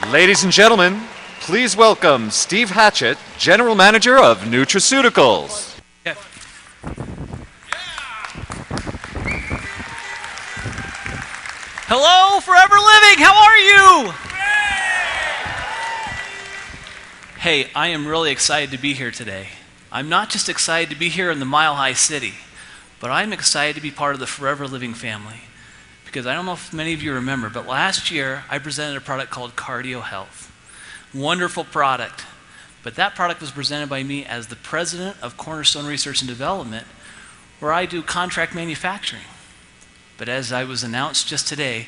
Ladies and gentlemen, please welcome Steve Hatchet, General Manager of Nutraceuticals. Yeah. Hello, Forever Living. How are you? Hey, I am really excited to be here today. I'm not just excited to be here in the Mile High City, but I'm excited to be part of the Forever Living family. Because I don't know if many of you remember, but last year I presented a product called Cardio Health. Wonderful product. But that product was presented by me as the president of Cornerstone Research and Development, where I do contract manufacturing. But as I was announced just today,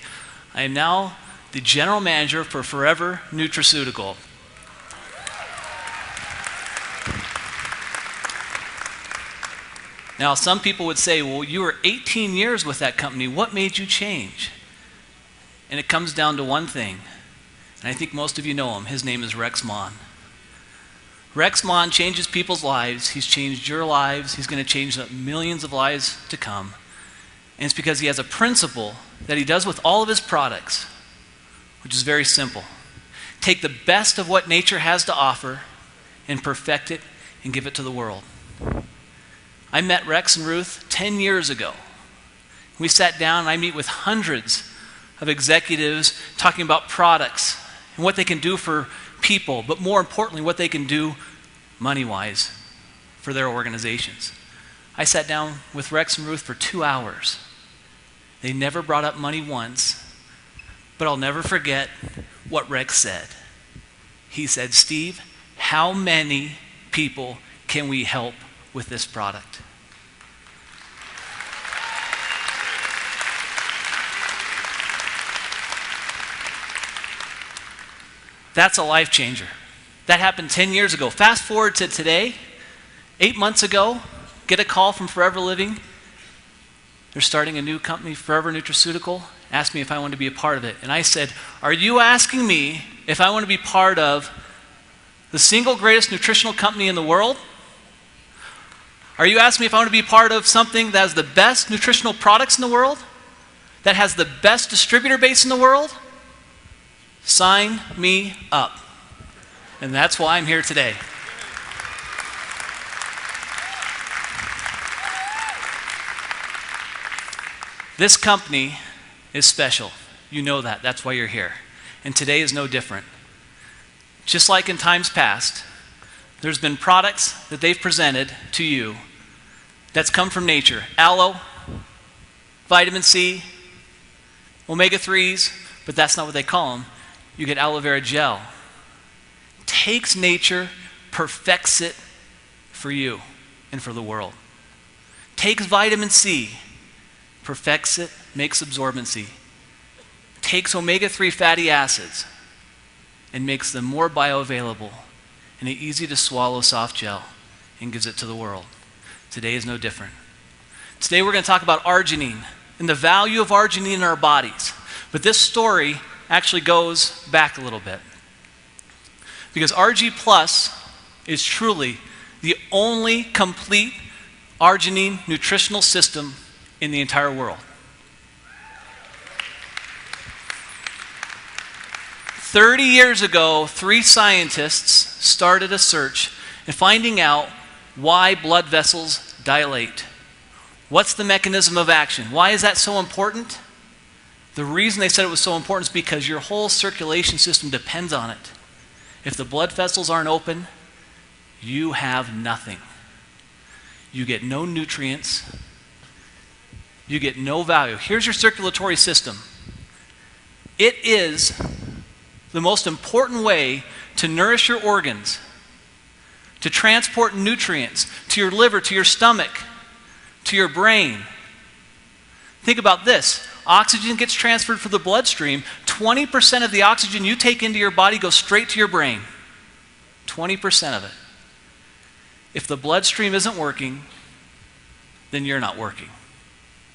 I am now the general manager for Forever Nutraceutical. Now, some people would say, well, you were 18 years with that company. What made you change? And it comes down to one thing. And I think most of you know him. His name is Rex Mon. Rex Mon changes people's lives. He's changed your lives. He's going to change millions of lives to come. And it's because he has a principle that he does with all of his products, which is very simple. Take the best of what nature has to offer and perfect it and give it to the world. I met Rex and Ruth 10 years ago. We sat down and I meet with hundreds of executives talking about products and what they can do for people, but more importantly, what they can do money-wise for their organizations. I sat down with Rex and Ruth for 2 hours. They never brought up money once, but I'll never forget what Rex said. He said, Steve, how many people can we help with this product? That's a life changer. That happened 10 years ago. Fast forward to today, 8 months ago, get a call from Forever Living. They're starting a new company, Forever Nutraceutical, asked me if I wanted to be a part of it. And I said, are you asking me if I want to be part of the single greatest nutritional company in the world? Are you asking me if I want to be part of something that has the best nutritional products in the world? That has the best distributor base in the world? Sign me up. And that's why I'm here today. This company is special. You know that. That's why you're here. And today is no different. Just like in times past, there's been products that they've presented to you that's come from nature. Aloe, vitamin C, omega-3s, but that's not what they call them. You get aloe vera gel. Takes nature, perfects it for you and for the world. Takes vitamin C, perfects it, makes absorbency. Takes omega-3 fatty acids and makes them more bioavailable in an easy-to-swallow soft gel and gives it to the world. Today is no different. Today we're going to talk about arginine and the value of arginine in our bodies. But this story actually goes back a little bit. Because Argi Plus is truly the only complete arginine nutritional system in the entire world. 30 years ago, 3 scientists started a search in finding out why blood vessels dilate. What's the mechanism of action? Why is that so important? The reason they said it was so important is because your whole circulation system depends on it. If the blood vessels aren't open, you have nothing. You get no nutrients. You get no value. Here's your circulatory system. It is the most important way to nourish your organs, to transport nutrients to your liver, to your stomach, to your brain. Think about this. Oxygen gets transferred from the bloodstream. 20% of the oxygen you take into your body goes straight to your brain. 20% of it. If the bloodstream isn't working, then you're not working.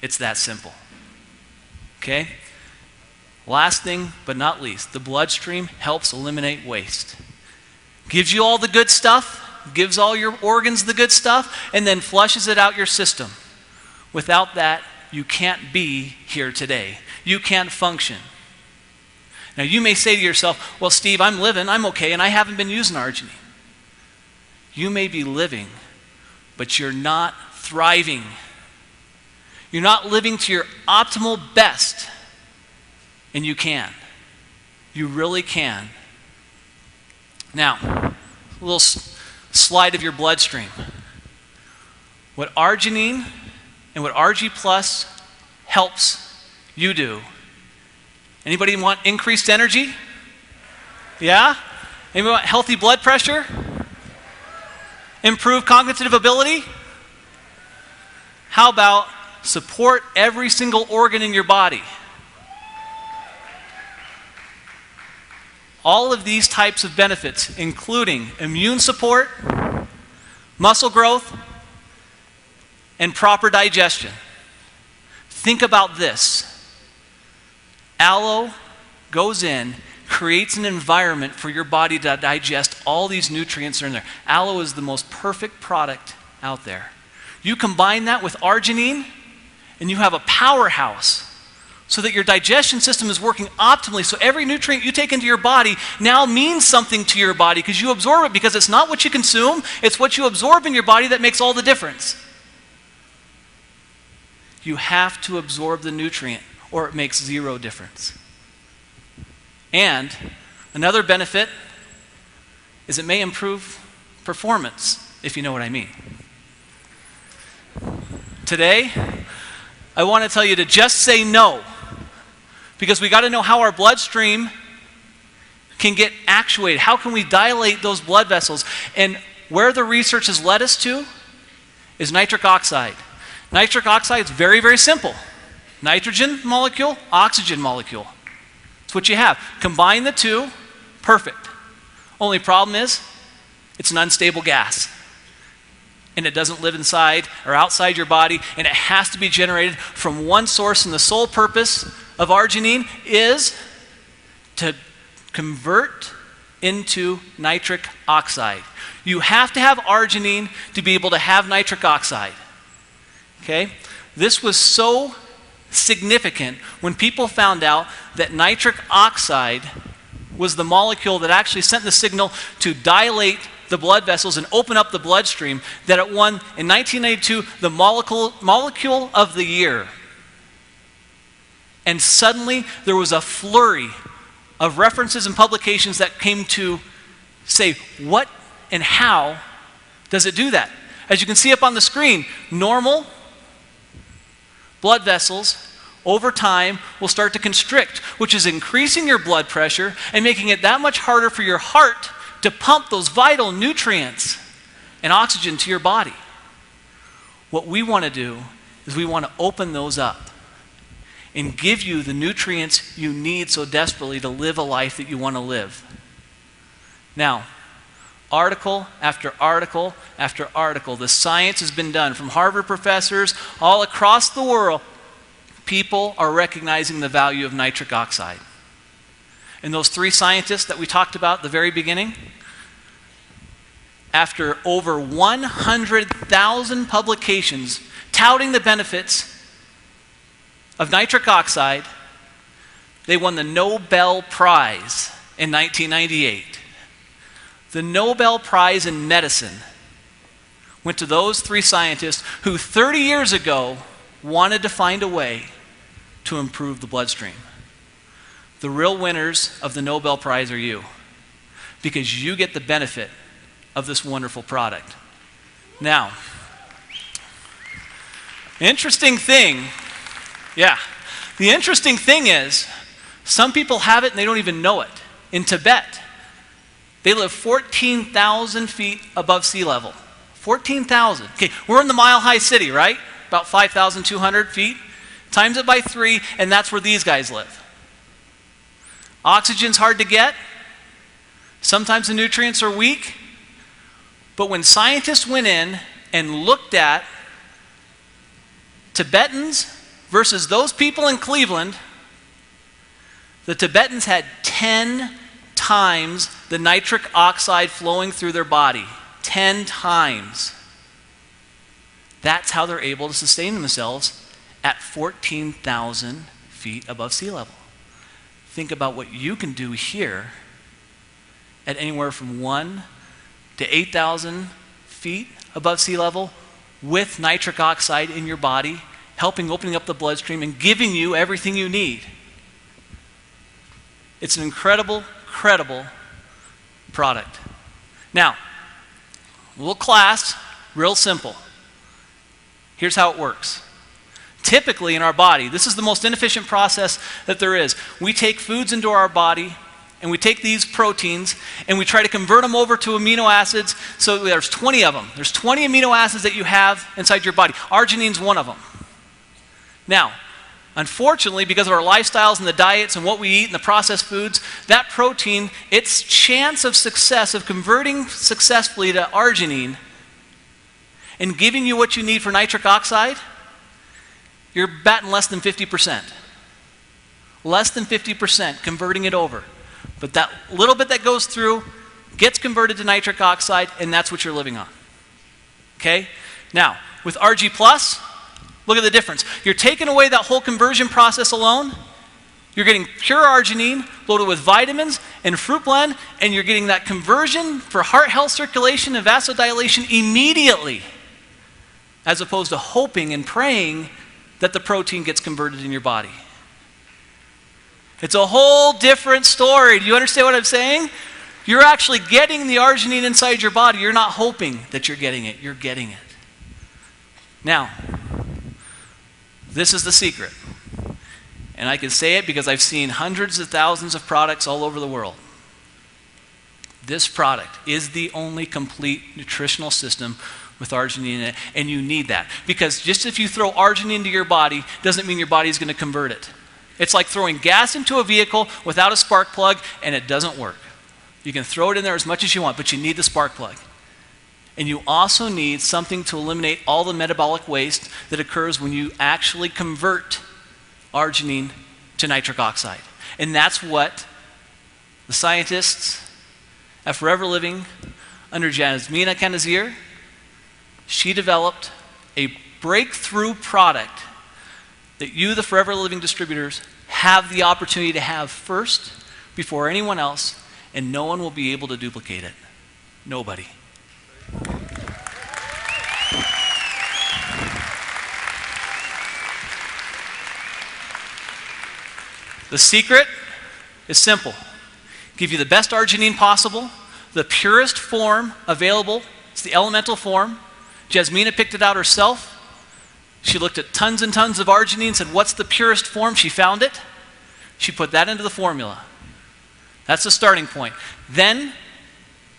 It's that simple. Okay? Last thing, but not least, the bloodstream helps eliminate waste. Gives you all the good stuff, gives all your organs the good stuff, and then flushes it out your system. Without that, you can't be here today. You can't function. Now, you may say to yourself, well, Steve, I'm living, I'm okay, and I haven't been using arginine. You may be living, but you're not thriving. You're not living to your optimal best, and you can. You really can. Now, a little slide of your bloodstream. What arginine and what Argi Plus helps you do. Anybody want increased energy? Yeah? Anybody want healthy blood pressure? Improve cognitive ability? How about support every single organ in your body? All of these types of benefits, including immune support, muscle growth, and proper digestion. Think about this. Aloe goes in, creates an environment for your body to digest all these nutrients that are in there. Aloe is the most perfect product out there. You combine that with arginine, and you have a powerhouse so that your digestion system is working optimally. So every nutrient you take into your body now means something to your body because you absorb it, because it's not what you consume, it's what you absorb in your body that makes all the difference. You have to absorb the nutrient, or it makes zero difference. And another benefit is it may improve performance, if you know what I mean. Today, I want to tell you to just say no, because we got to know how our bloodstream can get actuated. How can we dilate those blood vessels? And where the research has led us to is nitric oxide. Nitric oxide is very, very simple. Nitrogen molecule, oxygen molecule. That's what you have. Combine the two, perfect. Only problem is, it's an unstable gas. And it doesn't live inside or outside your body, and it has to be generated from one source, and the sole purpose of arginine is to convert into nitric oxide. You have to have arginine to be able to have nitric oxide. Okay? This was so significant when people found out that nitric oxide was the molecule that actually sent the signal to dilate the blood vessels and open up the bloodstream, that it won in 1992 the molecule of the year. And suddenly there was a flurry of references and publications that came to say, what and how does it do that? As you can see up on the screen, normal blood vessels over time will start to constrict, which is increasing your blood pressure and making it that much harder for your heart to pump those vital nutrients and oxygen to your body. What we want to do is we want to open those up and give you the nutrients you need so desperately to live a life that you want to live. Now, article after article after article, the science has been done from Harvard professors all across the world. People are recognizing the value of nitric oxide. And those three scientists that we talked about at the very beginning, after over 100,000 publications touting the benefits of nitric oxide, they won the Nobel Prize in 1998. The Nobel Prize in medicine went to those three scientists who 30 years ago wanted to find a way to improve the bloodstream. The real winners of the Nobel Prize are you, because you get the benefit of this wonderful product. Now, the interesting thing is, some people have it and they don't even know it. In Tibet, they live 14,000 feet above sea level. 14,000. Okay, we're in the mile-high city, right? About 5,200 feet. Times it by 3, and that's where these guys live. Oxygen's hard to get. Sometimes the nutrients are weak. But when scientists went in and looked at Tibetans versus those people in Cleveland, the Tibetans had 10 times the nitric oxide flowing through their body. 10 times. That's how they're able to sustain themselves at 14,000 feet above sea level. think about what you can do here at anywhere from 1 to 8,000 feet above sea level with nitric oxide in your body, helping opening up the bloodstream and giving you everything you need. It's an incredible product. Now, a little class, real simple. Here's how it works. Typically in our body, this is the most inefficient process that there is. We take foods into our body, and we take these proteins, and we try to convert them over to amino acids. So there's 20 of them. There's 20 amino acids that you have inside your body. Arginine's one of them. Now, unfortunately, because of our lifestyles and the diets and what we eat and the processed foods, that protein, its chance of success, of converting successfully to arginine and giving you what you need for nitric oxide, you're batting less than 50%. Less than 50% converting it over. But that little bit that goes through gets converted to nitric oxide, and that's what you're living on. Okay? Now, with Argi Plus, look at the difference. You're taking away that whole conversion process alone. You're getting pure arginine loaded with vitamins and fruit blend, and you're getting that conversion for heart health, circulation, and vasodilation immediately, as opposed to hoping and praying that the protein gets converted in your body. It's a whole different story. Do you understand what I'm saying? You're actually getting the arginine inside your body. You're not hoping that you're getting it. You're getting it. Now, this is the secret. And I can say it because I've seen hundreds of thousands of products all over the world. This product is the only complete nutritional system with arginine in it, and you need that. Because just if you throw arginine into your body, doesn't mean your body's going to convert it. It's like throwing gas into a vehicle without a spark plug, and it doesn't work. You can throw it in there as much as you want, but you need the spark plug. And you also need something to eliminate all the metabolic waste that occurs when you actually convert arginine to nitric oxide. And that's what the scientists at Forever Living, under Jasmina Kanazir, she developed a breakthrough product that you, the Forever Living distributors, have the opportunity to have first before anyone else, and no one will be able to duplicate it. Nobody. The secret is simple. Give you the best arginine possible, the purest form available. It's the elemental form. Jasmina picked it out herself. She looked at tons and tons of arginine and said, what's the purest form? She found it. She put that into the formula. That's the starting point. Then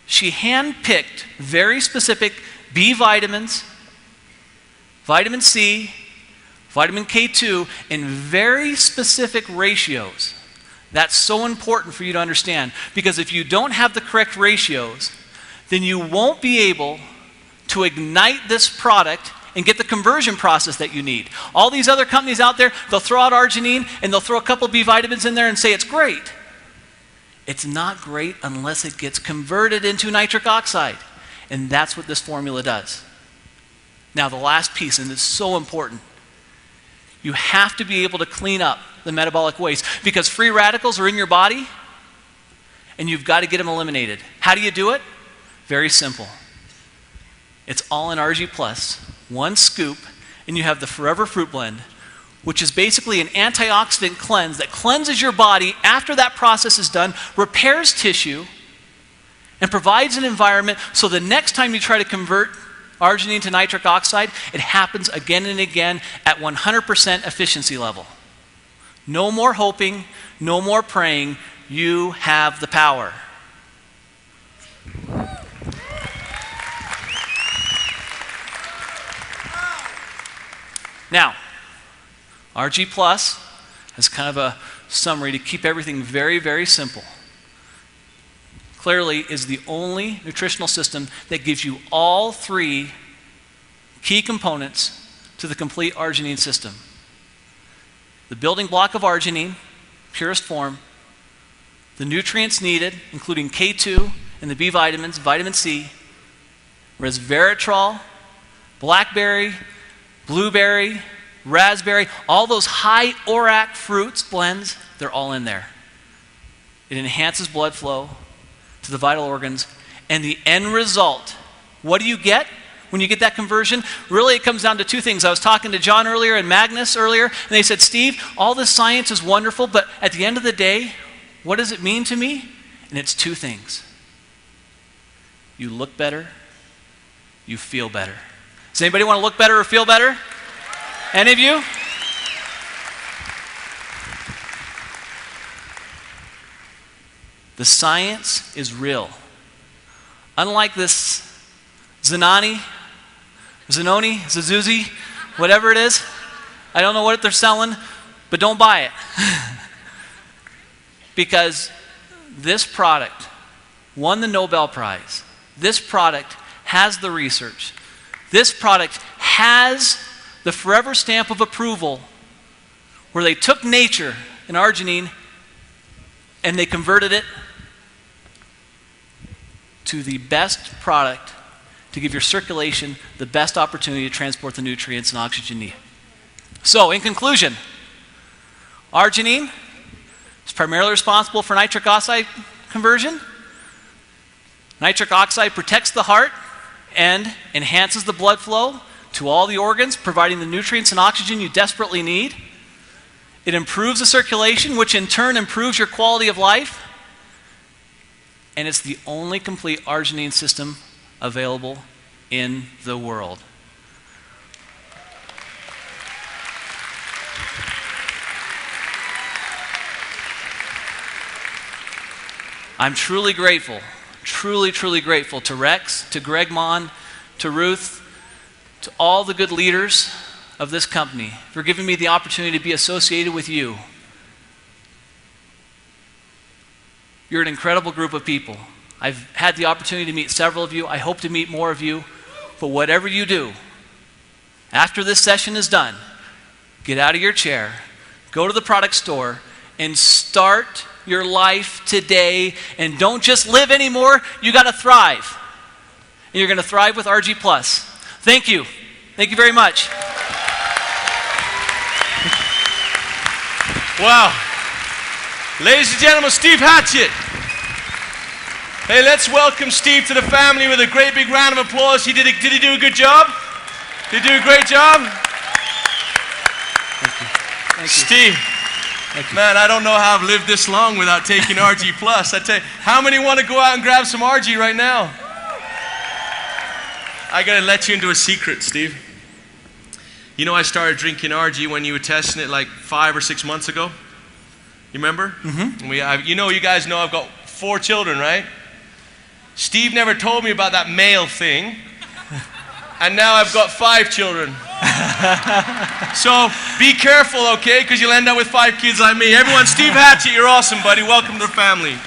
she hand-picked very specific B vitamins, vitamin C, vitamin K2, in very specific ratios. That's so important for you to understand, because if you don't have the correct ratios, then you won't be able to ignite this product and get the conversion process that you need. All these other companies out there, they'll throw out arginine and they'll throw a couple B vitamins in there and say it's great. It's not great unless it gets converted into nitric oxide. And that's what this formula does. Now the last piece, and it's so important, you have to be able to clean up the metabolic waste, because free radicals are in your body and you've got to get them eliminated. How do you do it? Very simple. It's all in Argi Plus, 1 scoop, and you have the Forever Fruit Blend, which is basically an antioxidant cleanse that cleanses your body after that process is done, repairs tissue, and provides an environment so the next time you try to convert arginine to nitric oxide, it happens again and again at 100% efficiency level. No more hoping, no more praying. You have the power. Now, Argi Plus has kind of a summary to keep everything very, very simple. Clearly is the only nutritional system that gives you all 3 key components to the complete arginine system. The building block of arginine, purest form, the nutrients needed, including K2 and the B vitamins, vitamin C, resveratrol, blackberry, blueberry, raspberry, all those high ORAC fruits, blends, they're all in there. It enhances blood flow to the vital organs. And the end result, what do you get when you get that conversion? Really, it comes down to two things. I was talking to John earlier and Magnus earlier, and they said, Steve, all this science is wonderful, but at the end of the day, what does it mean to me? And it's two things. You look better, you feel better. Does anybody want to look better or feel better? Any of you? The science is real. Unlike this Zanoni, Zazuzi, whatever it is, I don't know what they're selling, but don't buy it. Because this product won the Nobel Prize. This product has the research. This product has the forever stamp of approval where they took nature and arginine and they converted it to the best product to give your circulation the best opportunity to transport the nutrients and oxygen needed. So, in conclusion, arginine is primarily responsible for nitric oxide conversion. Nitric oxide protects the heart and enhances the blood flow to all the organs, providing the nutrients and oxygen you desperately need. It improves the circulation, which in turn improves your quality of life. And it's the only complete arginine system available in the world. I'm truly grateful, truly grateful to Rex, to Greg Mon, to Ruth, to all the good leaders of this company for giving me the opportunity to be associated with you. You're an incredible group of people. I've had the opportunity to meet several of you. I hope to meet more of you. But whatever you do, after this session is done, get out of your chair, go to the product store, and start your life today. And don't just live anymore, you got to thrive. And you're going to thrive with Argi Plus. Thank you. Thank you very much. Wow. Ladies and gentlemen, Steve Hatchet. Hey, let's welcome Steve to the family with a great big round of applause. Did he do a good job? Did he do a great job? Thank you. Thank you. Steve, Thank you. man, I don't know how I've lived this long without taking Argi Plus. I tell you, how many want to go out and grab some Argi right now? I got to let you into a secret, Steve. You know, I started drinking Argi when you were testing it like 5 or 6 months ago. You remember? Mm-hmm. You guys know I've got 4 children, right? Steve never told me about that male thing. And now I've got 5 children. So be careful, okay? Because you'll end up with 5 kids like me. Everyone, Steve Hatchet, you're awesome, buddy. Welcome to the family.